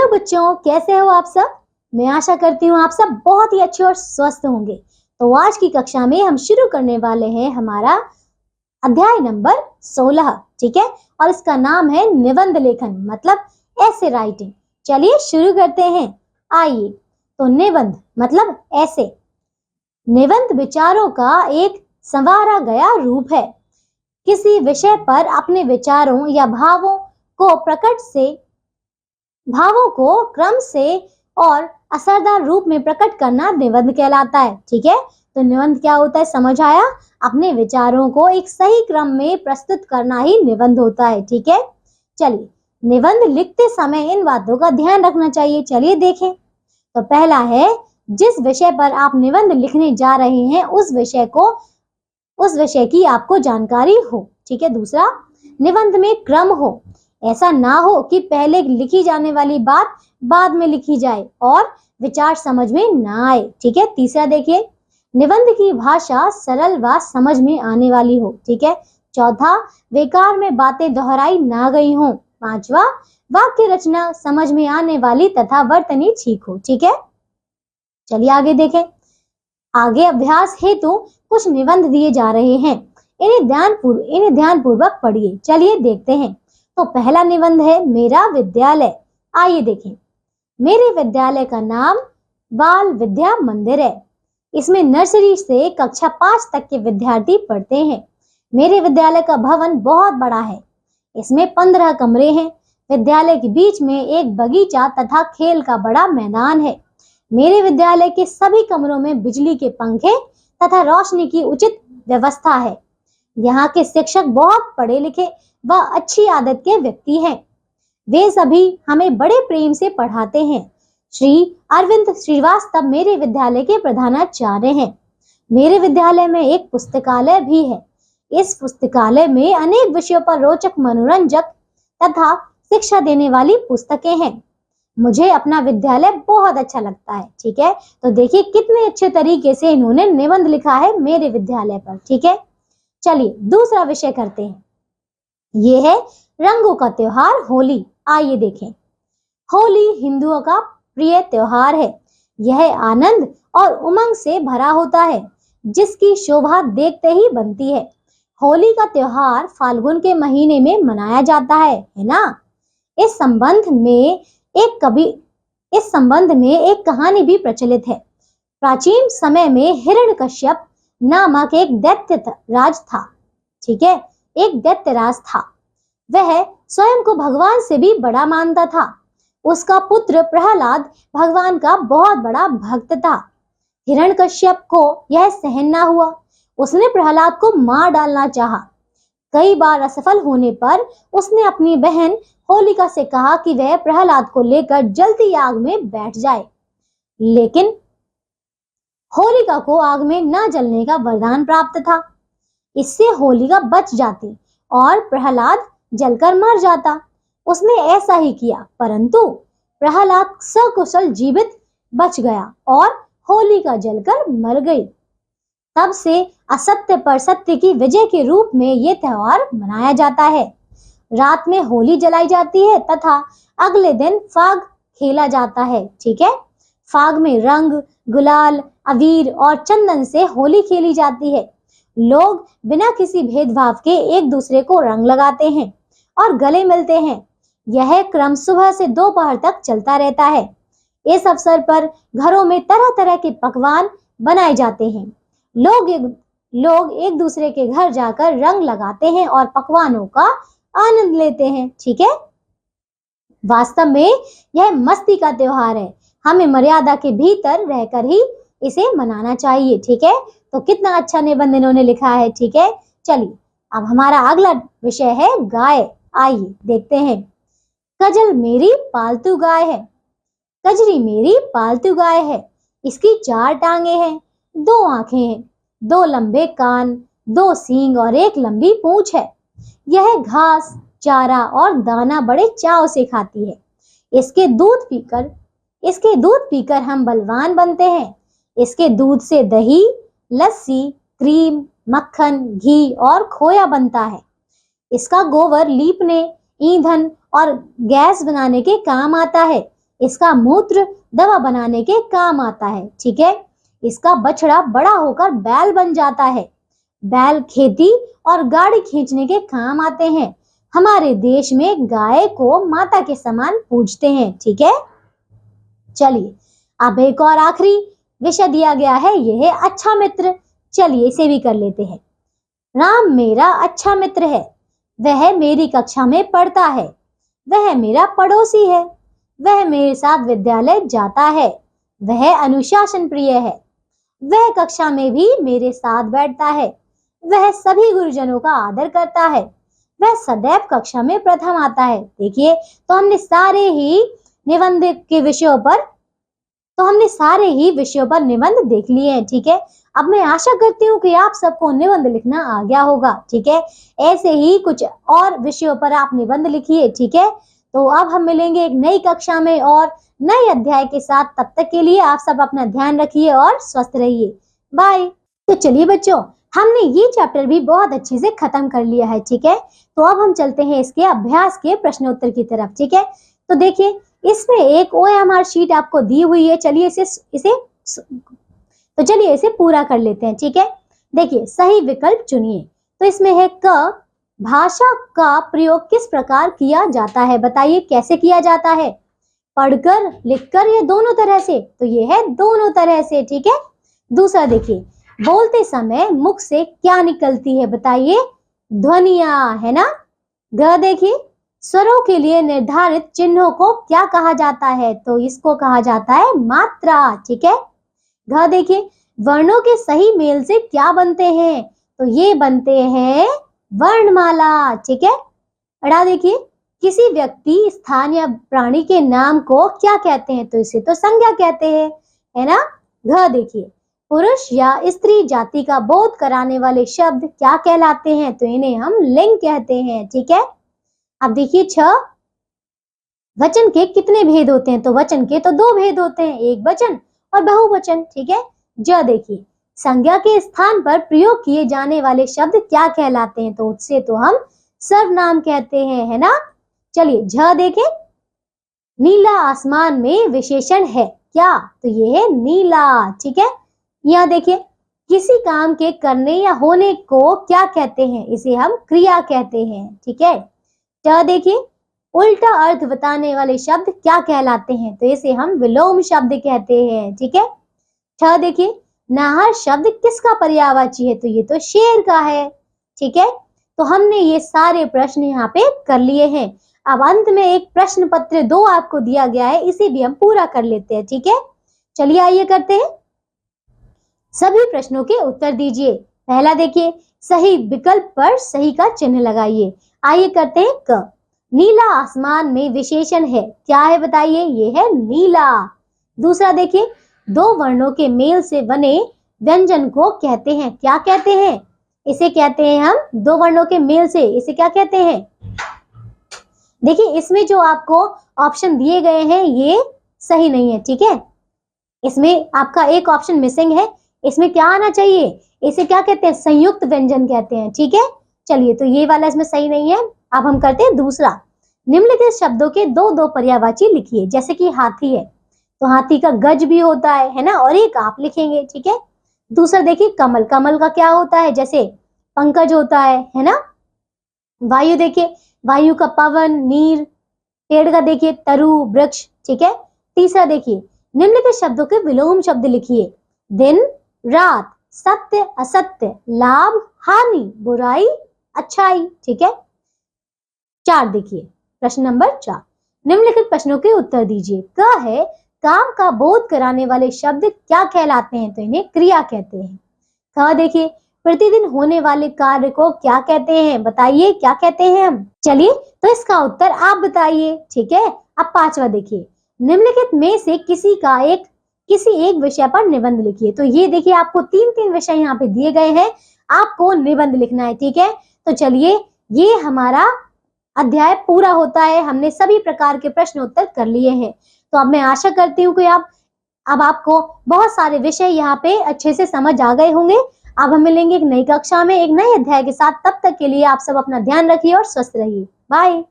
बच्चों, कैसे हो आप सब। मैं आशा करती हूँ आप सब बहुत ही अच्छे और स्वस्थ होंगे। तो आज की कक्षा में हम शुरू करने वाले हैं हमारा अध्याय नंबर 16, ठीक है। और इसका नाम है निबंध लेखन, मतलब ऐसे राइटिंग। चलिए शुरू करते हैं। आइए, तो निबंध मतलब ऐसे। निबंध विचारों का एक संवारा गया रूप है। किसी विषय पर अपने विचारों या भावों को क्रम से और असरदार रूप में प्रकट करना निबंध कहलाता है, ठीक है। तो निबंध क्या होता है, समझ आया। अपने विचारों को एक सही क्रम में प्रस्तुत करना ही निबंध होता है, ठीक है। चलिए, निबंध लिखते समय इन बातों का ध्यान रखना चाहिए। चलिए देखें। तो पहला है, जिस विषय पर आप निबंध लिखने जा रहे हैं उस विषय की आपको जानकारी हो, ठीक है। दूसरा, निबंध में क्रम हो। ऐसा ना हो कि पहले लिखी जाने वाली बात बाद में लिखी जाए और विचार समझ में ना आए, ठीक है। तीसरा देखिए, निबंध की भाषा सरल व समझ में आने वाली हो, ठीक है। चौथा, बेकार में बातें दोहराई ना गई हो। पांचवा, वाक्य रचना समझ में आने वाली तथा वर्तनी ठीक हो, ठीक है। चलिए आगे देखें। आगे अभ्यास हेतु कुछ निबंध दिए जा रहे हैं, इन्हें ध्यानपूर्वक पढ़िए। चलिए देखते हैं। तो पहला निबंध है मेरा विद्यालय। आइए देखें। मेरे विद्यालय का नाम बाल विद्या मंदिर है। इसमें नर्सरी से कक्षा 5 तक के विद्यार्थी पढ़ते हैं। मेरे विद्यालय का भवन बहुत बड़ा है। इसमें 15 कमरे हैं। विद्यालय के बीच में एक बगीचा तथा खेल का बड़ा मैदान है। मेरे विद्यालय के सभी कमरों में बिजली के पंखे तथा रोशनी की उचित व्यवस्था है। यहाँ के शिक्षक बहुत पढ़े लिखे व अच्छी आदत के व्यक्ति हैं। वे सभी हमें बड़े प्रेम से पढ़ाते हैं। श्री अरविंद श्रीवास्तव मेरे विद्यालय के प्रधानाचार्य हैं। मेरे विद्यालय में एक पुस्तकालय भी है। इस पुस्तकालय में अनेक विषयों पर रोचक, मनोरंजक तथा शिक्षा देने वाली पुस्तकें हैं। मुझे अपना विद्यालय बहुत अच्छा लगता है, ठीक है। तो देखिए कितने अच्छे तरीके से इन्होंने निबंध लिखा है मेरे विद्यालय पर, ठीक है। चलिए दूसरा विषय करते हैं। ये है रंगों का त्योहार होली। आइए देखें। होली हिंदुओं का प्रिय त्योहार है। यह आनंद और उमंग से भरा होता है, जिसकी शोभा देखते ही बनती है। होली का त्योहार फाल्गुन के महीने में मनाया जाता है ना। इस संबंध में एक कहानी भी प्रचलित है। प्राचीन समय में हिरण्यकश्यप नामक एक दैत्य राज था, ठीक है। एक दैत्य राज था। वह स्वयं को भगवान से भी बड़ा मानता था। उसका पुत्र प्रहलाद भगवान का बहुत बड़ा भक्त था। हिरण्यकश्यप को यह सहन ना हुआ। उसने प्रहलाद को मार डालना चाहा। कई बार असफल होने पर उसने अपनी बहन होलिका से कहा कि वह प्रहलाद को लेकर जलती आग में बैठ जाए, लेकिन होलिका को आग में न जलने का वरदान प्राप्त था। इससे होलिका बच जाती और प्रहलाद जलकर मर जाता। उसने ऐसा ही किया, परंतु प्रहलाद सकुशल जीवित बच गया और होलिका जलकर मर गई। तब से असत्य पर सत्य की विजय के रूप में ये त्योहार मनाया जाता है। रात में होली जलाई जाती है तथा अगले दिन फाग खेला जाता है, ठीक है। फाग में रंग, गुलाल, अबीर और चंदन से होली खेली जाती है। लोग बिना किसी भेदभाव के एक दूसरे को रंग लगाते हैं और गले मिलते हैं। यह क्रम सुबह से दोपहर तक चलता रहता है। इस अवसर पर घरों में तरह तरह के पकवान बनाए जाते हैं। लोग एक दूसरे के घर जाकर रंग लगाते हैं और पकवानों का आनंद लेते हैं, ठीक है। वास्तव में यह मस्ती का त्योहार है। हमें मर्यादा के भीतर रहकर ही इसे मनाना चाहिए, ठीक है। तो कितना अच्छा निबंध इन्होंने लिखा है, ठीक है। चलिए अब हमारा अगला विषय है गाय। आइए देखते हैं। कजल मेरी पालतू गाय है। कजरी मेरी पालतू गाय है। इसकी 4 टांगे हैं, 2 आंखें हैं, 2 लंबे कान, 2 सींग और 1 लंबी पूंछ है। यह घास, चारा और दाना बड़े चाव से खाती है। इसके दूध पीकर हम बलवान बनते हैं। इसके दूध से दही, लस्सी, क्रीम, मक्खन, घी और खोया बनता है। इसका गोबर लीपने, ईंधन और गैस बनाने के काम आता है। इसका मूत्र दवा बनाने के काम आता है, ठीक है। इसका बछड़ा बड़ा होकर बैल बन जाता है। बैल खेती और गाड़ी खींचने के काम आते हैं। हमारे देश में गाय को माता के समान पूजते हैं, ठीक है। चलिए अब एक और आखिरी विषय दिया गया है, यह है अच्छा मित्र। चलिए इसे भी कर लेते हैं। राम मेरा अच्छा मित्र है, वह मेरी कक्षा में पढ़ता है, वह मेरा पड़ोसी है, वह मेरे साथ विद्यालय जाता है, वह अनुशासन प्रिय है, वह कक्षा में भी मेरे साथ बैठता है, वह सभी गुरुजनों का आदर करता है, वह सदैव कक्षा में प्रथम आता है। देखिए तो हमने सारे ही विषयों पर निबंध देख लिए हैं, ठीक है। अब मैं आशा करती हूँ कि आप सबको निबंध लिखना आ गया होगा, ठीक है। ऐसे ही कुछ और विषयों पर आप निबंध लिखिए, ठीक है। तो अब हम मिलेंगे एक नई कक्षा में और नए अध्याय के साथ। तब तक के लिए आप सब अपना ध्यान रखिए और स्वस्थ रहिए। बाय। तो चलिए बच्चों, हमने ये चैप्टर भी बहुत अच्छे से खत्म कर लिया है, ठीक है। तो अब हम चलते हैं इसके अभ्यास के प्रश्नोत्तर की तरफ, ठीक है। तो देखिए इसमें एक OMR शीट आपको दी हुई है। चलिए इसे पूरा कर लेते हैं, ठीक है। देखिए सही विकल्प चुनिए। तो इसमें है क, भाषा का प्रयोग किस प्रकार किया जाता है, बताइए कैसे किया जाता है, पढ़कर, लिखकर या दोनों तरह से। तो ये है दोनों तरह से, ठीक है। दूसरा देखिए, बोलते समय मुख से क्या निकलती है, बताइए, ध्वनियां, है ना। ग देखिए, स्वरों के लिए निर्धारित चिन्हों को क्या कहा जाता है, तो इसको कहा जाता है मात्रा, ठीक है। घ देखिए, वर्णों के सही मेल से क्या बनते हैं, तो ये बनते हैं वर्णमाला, ठीक है। अड़ा देखिए, किसी व्यक्ति, स्थान या प्राणी के नाम को क्या कहते हैं, तो इसे तो संज्ञा कहते हैं, है ना। घ देखिए, पुरुष या स्त्री जाति का बोध कराने वाले शब्द क्या कहलाते हैं, तो इन्हें हम लिंग कहते हैं, ठीक है। अब देखिए 6, वचन के कितने भेद होते हैं, तो वचन के तो 2 भेद होते हैं, एक वचन और बहुवचन, ठीक है। ज देखिए, संज्ञा के स्थान पर प्रयोग किए जाने वाले शब्द क्या कहलाते हैं, तो उससे तो हम सर्वनाम कहते हैं, है ना। चलिए झ देखें, नीला आसमान में विशेषण है क्या, तो ये है नीला, ठीक है। यहाँ देखिए, किसी काम के करने या होने को क्या कहते हैं, इसे हम क्रिया कहते हैं, ठीक है। ट देखिए, उल्टा अर्थ बताने वाले शब्द क्या कहलाते हैं, तो इसे हम विलोम शब्द कहते हैं, ठीक है। ठ देखिए, नाहर शब्द किसका पर्यायवाची है, तो ये तो शेर का है, ठीक है। तो हमने ये सारे प्रश्न यहाँ पे कर लिए हैं। अब अंत में एक प्रश्न पत्र 2 आपको दिया गया है, इसे भी हम पूरा कर लेते हैं, ठीक है। चलिए आइए करते हैं। सभी प्रश्नों के उत्तर दीजिए। पहला देखिए, सही विकल्प पर सही का चिन्ह लगाइए। आइए करते हैं क, नीला आसमान में विशेषण है, क्या है बताइए, ये है नीला। दूसरा देखिए, 2 वर्णों के मेल से बने व्यंजन को कहते हैं, क्या कहते हैं, इसे कहते हैं हम 2 वर्णों के मेल से, इसे क्या कहते हैं। देखिए इसमें जो आपको ऑप्शन दिए गए हैं ये सही नहीं है, ठीक है। इसमें आपका एक ऑप्शन मिसिंग है, इसमें क्या आना चाहिए, इसे क्या कहते हैं, संयुक्त व्यंजन कहते हैं, ठीक है। चलिए तो ये वाला इसमें सही नहीं है। अब हम करते हैं दूसरा, निम्नलिखित शब्दों के 2 पर्यायवाची लिखिए। जैसे कि हाथी है, तो हाथी का गज भी होता है ना, और एक आप लिखेंगे, ठीक है। दूसरा देखिए, कमल, कमल का क्या होता है, जैसे पंकज होता है ना। वायु देखिए, वायु का पवन, नीर। पेड़ का देखिए तरु, वृक्ष, ठीक है। तीसरा देखिए, निम्नलिखित शब्दों के विलोम शब्द लिखिए। दिन, रात, सत्य, असत्य, लाभ, हानि, बुराई, अच्छाई, ठीक है। 4 देखिए, प्रश्न नंबर 4, निम्नलिखित प्रश्नों के उत्तर दीजिए। क है, काम का बोध कराने वाले शब्द क्या कहलाते हैं, तो इन्हें क्रिया कहते हैं। ख देखिए, प्रतिदिन होने वाले कार्य को क्या कहते हैं, बताइए क्या कहते हैं हम। चलिए तो इसका उत्तर आप बताइए, ठीक है। अब 5वां देखिए, निम्नलिखित में से किसी एक विषय पर निबंध लिखिए। तो ये देखिए आपको 3 विषय यहाँ पे दिए गए हैं, आपको निबंध लिखना है, ठीक है। तो चलिए ये हमारा अध्याय पूरा होता है, हमने सभी प्रकार के प्रश्न उत्तर कर लिए हैं। तो अब मैं आशा करती हूँ कि अब आपको बहुत सारे विषय यहाँ पे अच्छे से समझ आ गए होंगे। अब हम मिलेंगे एक नई कक्षा में एक नए अध्याय के साथ। तब तक के लिए आप सब अपना ध्यान रखिए और स्वस्थ रहिए। बाय।